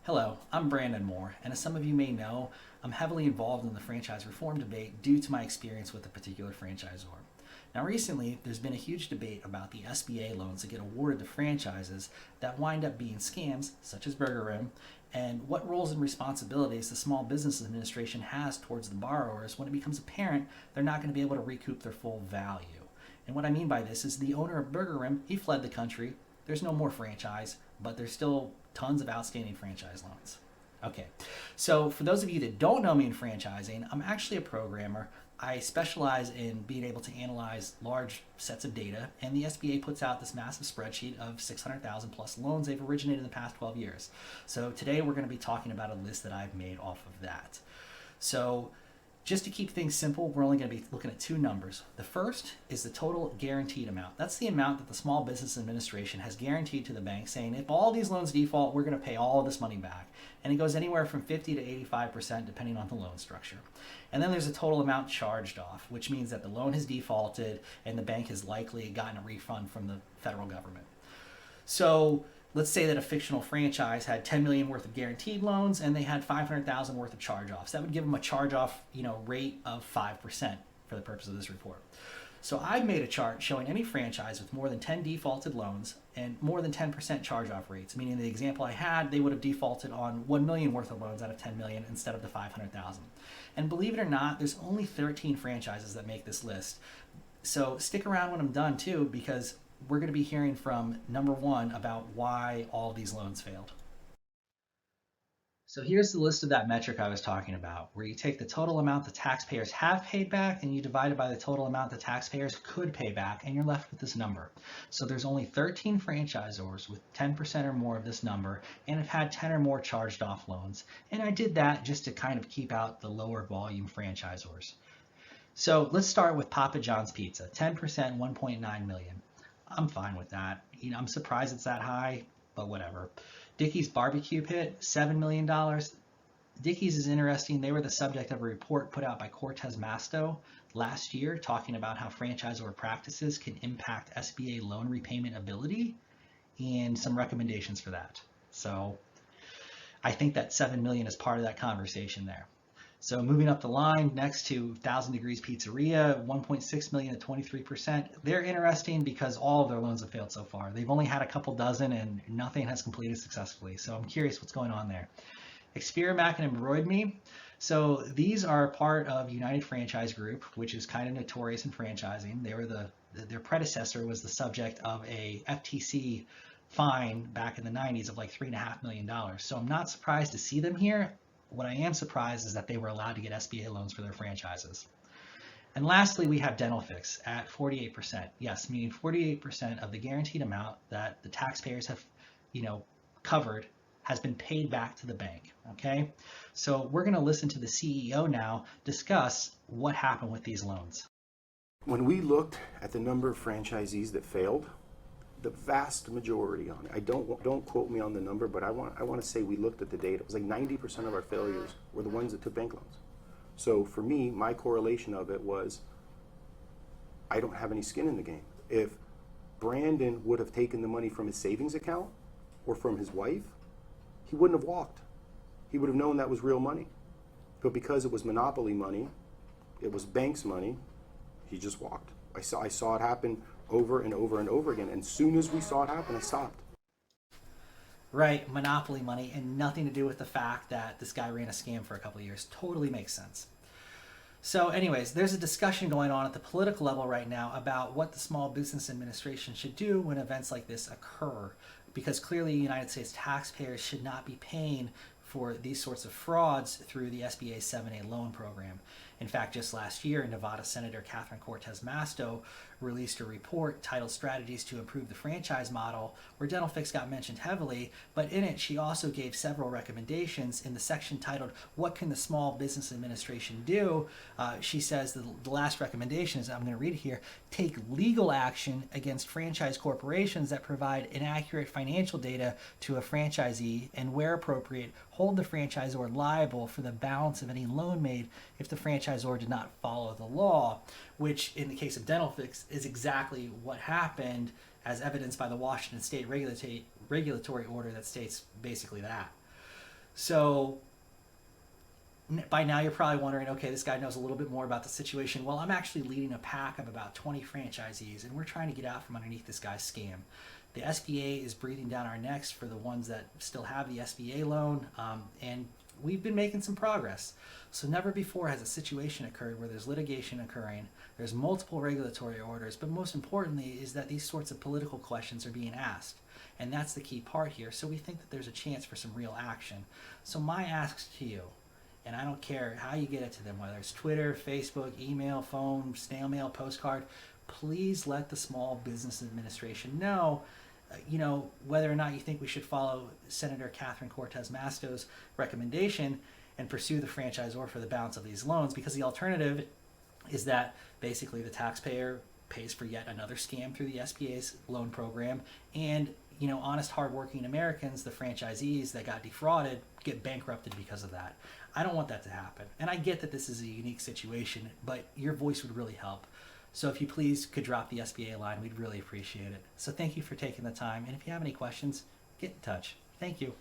Hello, I'm Brandon Moore, and as some of you may know, I'm heavily involved in the franchise reform debate due to my experience with a particular franchisor. Now, recently, there's been a huge debate about the SBA loans that get awarded to franchises that wind up being scams, such as Burger Rim, and what roles and responsibilities the Small Business Administration has towards the borrowers when it becomes apparent they're not going to be able to recoup their full value. And what I mean by this is the owner of Burger Rim, he fled the country. There's no more franchise, but there's still tons of outstanding franchise loans. Okay, so for those of you that don't know me in franchising, I'm actually a programmer. I specialize in being able to analyze large sets of data, and the SBA puts out this massive spreadsheet of 600,000 plus loans they've originated in the past 12 years. So today we're going to be talking about a list that I've made off of that. So just to keep things simple, we're only going to be looking at two numbers. The first is the total guaranteed amount. That's the amount that the Small Business Administration has guaranteed to the bank, saying if all these loans default, we're going to pay all of this money back. And it goes anywhere from 50 to 85% depending on the loan structure. And then there's a total amount charged off, which means that the loan has defaulted and the bank has likely gotten a refund from the federal government. So let's say that a fictional franchise had 10 million worth of guaranteed loans and they had 500,000 worth of charge-offs. That would give them a charge-off, rate of 5% for the purpose of this report. So I've made a chart showing any franchise with more than 10 defaulted loans and more than 10% charge-off rates, meaning the example I had, they would have defaulted on 1 million worth of loans out of 10 million instead of the 500,000. And believe it or not, there's only 13 franchises that make this list. So stick around when I'm done too, because we're going to be hearing from number one about why all these loans failed. So here's the list of that metric I was talking about, where you take the total amount the taxpayers have paid back and you divide it by the total amount the taxpayers could pay back, and you're left with this number. So there's only 13 franchisors with 10% or more of this number and have had 10 or more charged off loans. And I did that just to kind of keep out the lower volume franchisors. So let's start with Papa John's Pizza, 10%, 1.9 million. I'm fine with that. I'm surprised it's that high, but whatever. Dickey's Barbecue Pit, $7 million. Dickey's is interesting. They were the subject of a report put out by Cortez Masto last year talking about how franchisor practices can impact SBA loan repayment ability and some recommendations for that. So I think that 7 million is part of that conversation there. So moving up the line, next to 1000 Degrees Pizzeria, 1.6 million at 23%. They're interesting because all of their loans have failed so far. They've only had a couple dozen and nothing has completed successfully. So I'm curious what's going on there. Experamac and Embroid Me. So these are part of United Franchise Group, which is kind of notorious in franchising. They were their predecessor was the subject of a FTC fine back in the 90s of like $3.5 million. So I'm not surprised to see them here. What I am surprised is that they were allowed to get SBA loans for their franchises. And lastly, we have Dental Fix at 48%. Yes, meaning 48% of the guaranteed amount that the taxpayers have, covered has been paid back to the bank. Okay, so we're going to listen to the CEO now discuss what happened with these loans. When we looked at the number of franchisees that failed, the vast majority on it. I don't quote me on the number, but I want to say we looked at the data. It was like 90% of our failures were the ones that took bank loans. So for me, my correlation of it was I don't have any skin in the game. If Brandon would have taken the money from his savings account or from his wife, he wouldn't have walked. He would have known that was real money. But because it was monopoly money, it was bank's money, he just walked. I saw it happen over and over and over again. And as soon as we saw it happen, I stopped. Right, monopoly money, and nothing to do with the fact that this guy ran a scam for a couple of years. Totally makes sense. So anyways, there's a discussion going on at the political level right now about what the Small Business Administration should do when events like this occur, because clearly United States taxpayers should not be paying for these sorts of frauds through the SBA 7A loan program. In fact, just last year, Nevada Senator Catherine Cortez Masto released a report titled Strategies to Improve the Franchise Model, where Dental Fix got mentioned heavily, but in it she also gave several recommendations. In the section titled What Can the Small Business Administration Do? She says the last recommendation is, I'm going to read it here, take legal action against franchise corporations that provide inaccurate financial data to a franchisee, and where appropriate, hold the franchisor liable for the balance of any loan made if the franchisor did not follow the law, which in the case of Dental Fix is exactly what happened, as evidenced by the Washington State regulatory order that states basically that. So by now you're probably wondering, okay, this guy knows a little bit more about the situation. Well, I'm actually leading a pack of about 20 franchisees, and we're trying to get out from underneath this guy's scam. The SBA is breathing down our necks for the ones that still have the SBA loan, and we've been making some progress. So never before has a situation occurred where there's litigation occurring, there's multiple regulatory orders, but most importantly is that these sorts of political questions are being asked. And that's the key part here. So we think that there's a chance for some real action. So my asks to you, and I don't care how you get it to them, whether it's Twitter, Facebook, email, phone, snail mail, postcard, please let the Small Business Administration know, whether or not you think we should follow Senator Catherine Cortez Masto's recommendation and pursue the franchisor for the balance of these loans, because the alternative is that basically the taxpayer pays for yet another scam through the SBA's loan program, and honest, hardworking Americans, the franchisees that got defrauded, get bankrupted because of that. I don't want that to happen. And I get that this is a unique situation, but your voice would really help. So if you please could drop the SBA line, we'd really appreciate it. So thank you for taking the time. And if you have any questions, get in touch. Thank you.